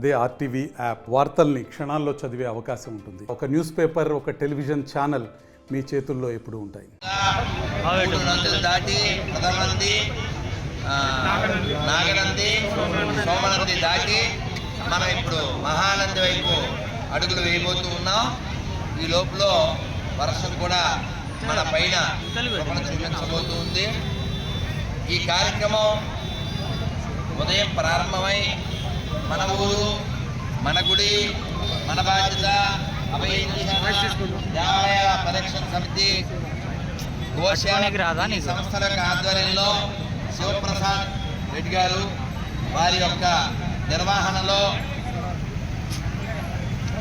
అదే RTV app వార్తల్ని క్షణాల్లో చదివే అవకాశం ఉంటుంది. ఒక న్యూస్ పేపర్, ఒక టెలివిజన్ ఛానల్ మీ చేతుల్లో ఎప్పుడూ ఉంటాయి. దాటి పదమంది నాగనంది సోమనంది దాటి మనం ఇప్పుడు మహానంది వైపు అడుగులు వేయబోతూ ఉన్నాం. ఈ లోపల వర్షం కూడా మన పైన చూపించబోతూ ఉంది. ఈ కార్యక్రమం ఉదయం ప్రారంభమై మన ఊరు, మన గుడి, మన బాధ్యత దేవాలయ పరిరక్షణ సమితి సంస్థల యొక్క ఆధ్వర్యంలో శివప్రసాద్ రెడ్డి గారు వారి యొక్క నిర్వహణలో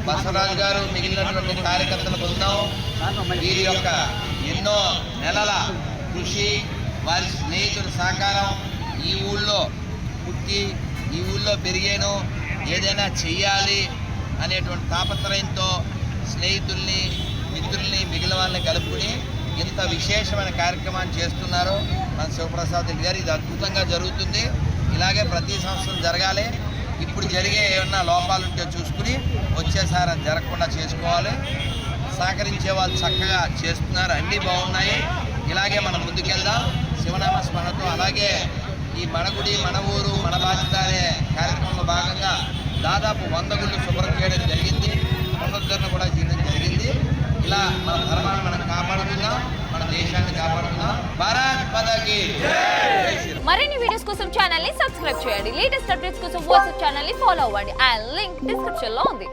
బసవరాజు గారు మిగిలినటువంటి కార్యకర్తల బృందం వీరి యొక్క ఎన్నో నెలల కృషి, వారి స్నేహితుల సహకారం, ఈ ఊళ్ళో పుట్టి ఈ ఊళ్ళో పెరిగాను, ఏదైనా చెయ్యాలి అనేటువంటి తాపత్రయంతో స్నేహితుల్ని, మిత్రుల్ని, మిగిలిన వాళ్ళని కలుపుకుని ఇంత విశేషమైన కార్యక్రమాన్ని చేస్తున్నారు మన శివప్రసాద్ రెడ్డి గారు. ఇది అద్భుతంగా జరుగుతుంది. ఇలాగే ప్రతి సంవత్సరం జరగాలి. ఇప్పుడు జరిగే ఏమన్నా లోపాలుంటే చూసుకుని వచ్చేసారి అది జరగకుండా చేసుకోవాలి. సహకరించే వాళ్ళు చక్కగా చేస్తున్నారు, అన్నీ బాగున్నాయి. ఇలాగే మనం ముందుకెళ్దాం శివనామ స్మరణతో. అలాగే ఈ మన గుడి, మన ఊరు, మన బాధ్యత అనే కార్యక్రమంలో భాగంగా దాదాపు 100 గుళ్ళు శుభ్రం చేయడం జరిగింది, పునరుద్ధరణ కూడా చేయడం జరిగింది. ఇలా మన ధర్మాన్ని మనం కాపాడుకుందాం, మన దేశాన్ని కాపాడుకుందాం. భారత్ మాతాకి జై. మరిన్ని వీడియోస్ కోసం ఛానల్ ని సబ్స్క్రైబ్ చేయండి. లేటెస్ట్ అప్డేట్స్ కోసం వాట్సాప్ ఛానల్ ని ఫాలో అవ్వండి. ఆ లింక్ డిస్క్రిప్షన్ లో ఉంది.